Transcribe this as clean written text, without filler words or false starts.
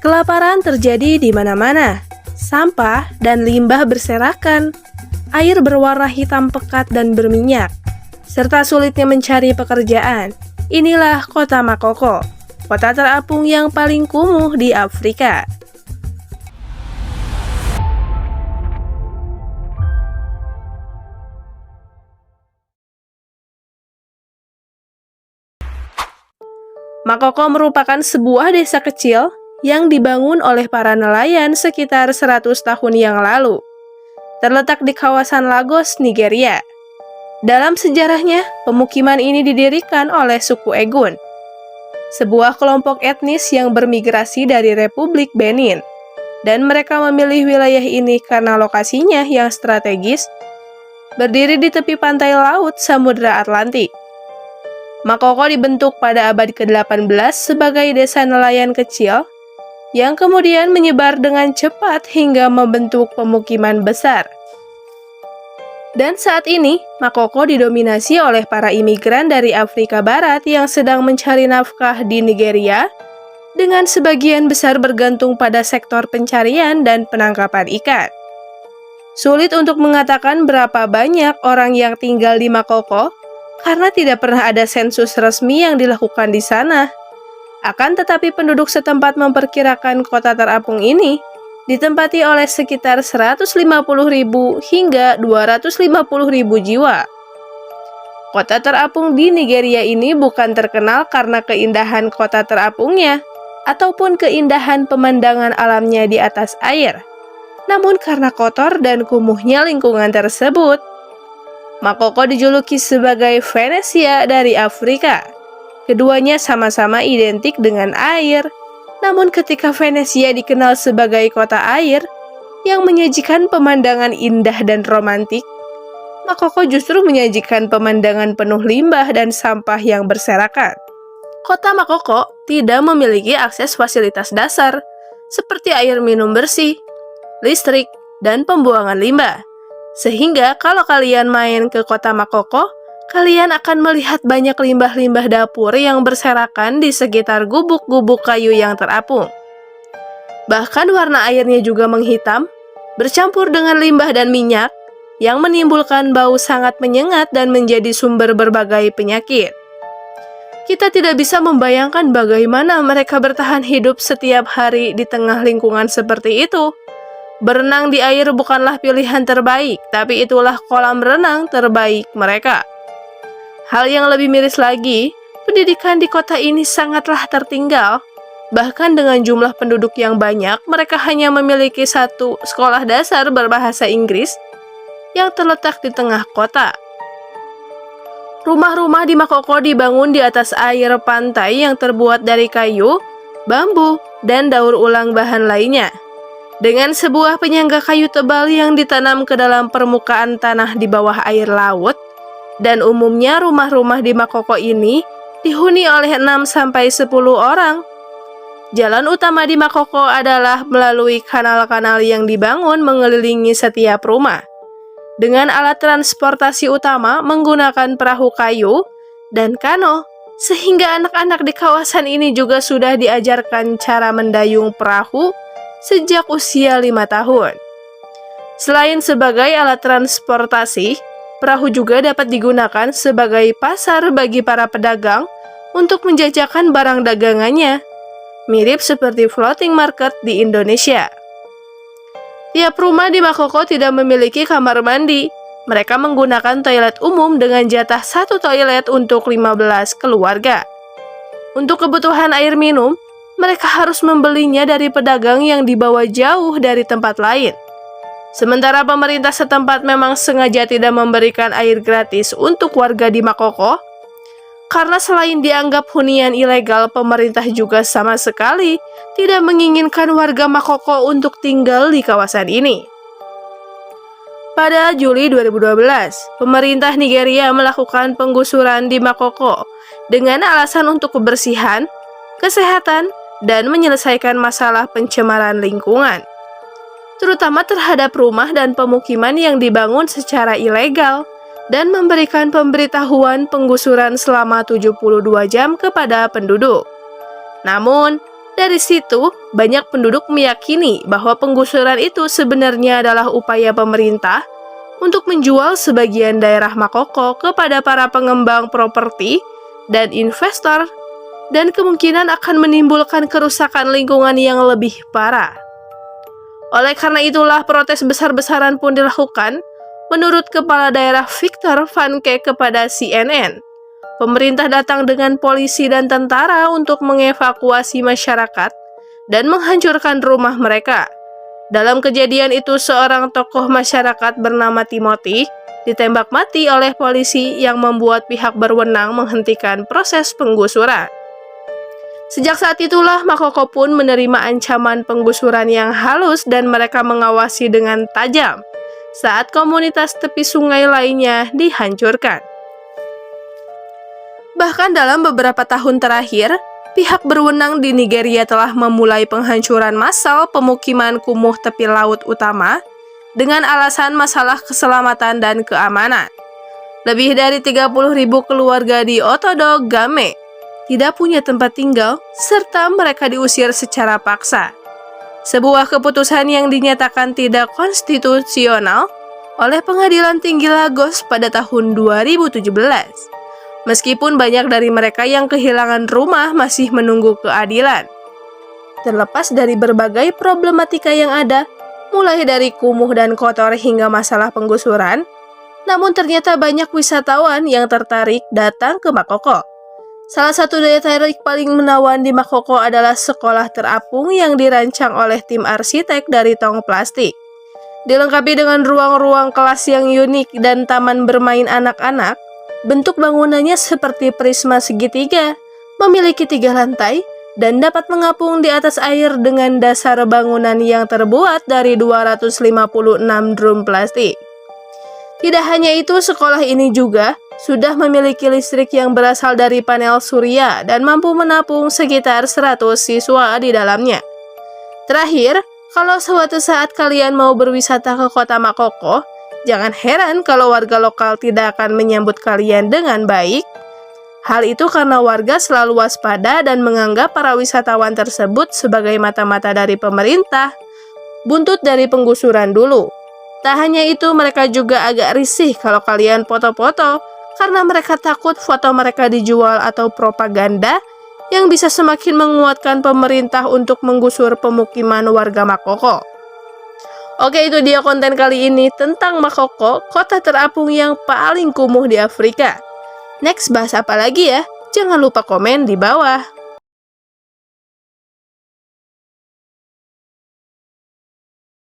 Kelaparan terjadi di mana-mana. Sampah dan limbah berserakan. Air berwarna hitam pekat dan berminyak. Serta sulitnya mencari pekerjaan. Inilah kota Makoko, kota terapung yang paling kumuh di Afrika. Makoko merupakan sebuah desa kecil yang dibangun oleh para nelayan sekitar 100 tahun yang lalu. Terletak di kawasan Lagos, Nigeria. Dalam sejarahnya, pemukiman ini didirikan oleh suku Egun, sebuah kelompok etnis yang bermigrasi dari Republik Benin. Dan mereka memilih wilayah ini karena lokasinya yang strategis, berdiri di tepi pantai laut Samudra Atlantik. Makoko dibentuk pada abad ke-18 sebagai desa nelayan kecil yang kemudian menyebar dengan cepat hingga membentuk pemukiman besar. Dan saat ini, Makoko didominasi oleh para imigran dari Afrika Barat yang sedang mencari nafkah di Nigeria, dengan sebagian besar bergantung pada sektor pencarian dan penangkapan ikan. Sulit untuk mengatakan berapa banyak orang yang tinggal di Makoko, karena tidak pernah ada sensus resmi yang dilakukan di sana. Akan tetapi penduduk setempat memperkirakan kota terapung ini ditempati oleh sekitar 150.000 hingga 250.000 jiwa. Kota terapung di Nigeria ini bukan terkenal karena keindahan kota terapungnya ataupun keindahan pemandangan alamnya di atas air, namun karena kotor dan kumuhnya lingkungan tersebut. Makoko dijuluki sebagai Venesia dari Afrika. Keduanya sama-sama identik dengan air. Namun ketika Venesia dikenal sebagai kota air yang menyajikan pemandangan indah dan romantik, Makoko justru menyajikan pemandangan penuh limbah dan sampah yang berserakan. Kota Makoko tidak memiliki akses fasilitas dasar seperti air minum bersih, listrik, dan pembuangan limbah. Sehingga kalau kalian main ke kota Makoko, kalian akan melihat banyak limbah-limbah dapur yang berserakan di sekitar gubuk-gubuk kayu yang terapung. Bahkan warna airnya juga menghitam, bercampur dengan limbah dan minyak, yang menimbulkan bau sangat menyengat dan menjadi sumber berbagai penyakit. Kita tidak bisa membayangkan bagaimana mereka bertahan hidup setiap hari di tengah lingkungan seperti itu. Berenang di air bukanlah pilihan terbaik, tapi itulah kolam renang terbaik mereka. Hal yang lebih miris lagi, pendidikan di kota ini sangatlah tertinggal. Bahkan dengan jumlah penduduk yang banyak, mereka hanya memiliki satu sekolah dasar berbahasa Inggris yang terletak di tengah kota. Rumah-rumah di Makoko dibangun di atas air pantai yang terbuat dari kayu, bambu, dan daur ulang bahan lainnya. Dengan sebuah penyangga kayu tebal yang ditanam ke dalam permukaan tanah di bawah air laut, dan umumnya rumah-rumah di Makoko ini dihuni oleh 6-10 orang. Jalan utama di Makoko adalah melalui kanal-kanal yang dibangun mengelilingi setiap rumah. Dengan alat transportasi utama menggunakan perahu kayu dan kano, sehingga anak-anak di kawasan ini juga sudah diajarkan cara mendayung perahu sejak usia 5 tahun. Selain sebagai alat transportasi, perahu juga dapat digunakan sebagai pasar bagi para pedagang untuk menjajakan barang dagangannya, mirip seperti floating market di Indonesia. Tiap rumah di Makoko tidak memiliki kamar mandi. Mereka menggunakan toilet umum dengan jatah satu toilet untuk 15 keluarga. Untuk kebutuhan air minum, mereka harus membelinya dari pedagang yang dibawa jauh dari tempat lain. Sementara pemerintah setempat memang sengaja tidak memberikan air gratis untuk warga di Makoko, karena selain dianggap hunian ilegal, pemerintah juga sama sekali tidak menginginkan warga Makoko untuk tinggal di kawasan ini. Pada Juli 2012, pemerintah Nigeria melakukan penggusuran di Makoko dengan alasan untuk kebersihan, kesehatan, dan menyelesaikan masalah pencemaran lingkungan, terutama terhadap rumah dan pemukiman yang dibangun secara ilegal, dan memberikan pemberitahuan penggusuran selama 72 jam kepada penduduk. Namun, Dari situ, banyak penduduk meyakini bahwa penggusuran itu sebenarnya adalah upaya pemerintah untuk menjual sebagian daerah Makoko kepada para pengembang properti dan investor, dan kemungkinan akan menimbulkan kerusakan lingkungan yang lebih parah. Oleh karena itulah, protes besar-besaran pun dilakukan. Menurut Kepala Daerah Victor Van Keck kepada CNN, pemerintah datang dengan polisi dan tentara untuk mengevakuasi masyarakat dan menghancurkan rumah mereka. Dalam kejadian itu, seorang tokoh masyarakat bernama Timothy ditembak mati oleh polisi yang membuat pihak berwenang menghentikan proses penggusuran. Sejak saat itulah, Makoko pun menerima ancaman penggusuran yang halus dan mereka mengawasi dengan tajam saat komunitas tepi sungai lainnya dihancurkan. Bahkan dalam beberapa tahun terakhir, pihak berwenang di Nigeria telah memulai penghancuran massal pemukiman kumuh tepi laut utama dengan alasan masalah keselamatan dan keamanan. Lebih dari 30.000 keluarga di Otodo Game tidak punya tempat tinggal, serta mereka diusir secara paksa. Sebuah keputusan yang dinyatakan tidak konstitusional oleh Pengadilan Tinggi Lagos pada tahun 2017. Meskipun banyak dari mereka yang kehilangan rumah masih menunggu keadilan. Terlepas dari berbagai problematika yang ada, mulai dari kumuh dan kotor hingga masalah penggusuran, namun ternyata banyak wisatawan yang tertarik datang ke Makoko. Salah satu daya tarik paling menawan di Makoko adalah sekolah terapung yang dirancang oleh tim arsitek dari tong plastik. Dilengkapi dengan ruang-ruang kelas yang unik dan taman bermain anak-anak, bentuk bangunannya seperti prisma segitiga, memiliki 3 lantai, dan dapat mengapung di atas air dengan dasar bangunan yang terbuat dari 256 drum plastik. Tidak hanya itu, sekolah ini juga sudah memiliki listrik yang berasal dari panel surya dan mampu menampung sekitar 100 siswa di dalamnya. Terakhir, kalau suatu saat kalian mau berwisata ke kota Makoko, jangan heran kalau warga lokal tidak akan menyambut kalian dengan baik. Hal itu karena warga selalu waspada dan menganggap para wisatawan tersebut sebagai mata-mata dari pemerintah, buntut dari penggusuran dulu. Tak hanya itu, mereka juga agak risih kalau kalian foto-foto, karena mereka takut foto mereka dijual atau propaganda yang bisa semakin menguatkan pemerintah untuk menggusur pemukiman warga Makoko. Oke, itu dia konten kali ini tentang Makoko, kota terapung yang paling kumuh di Afrika. Next bahas apa lagi ya? Jangan lupa komen di bawah.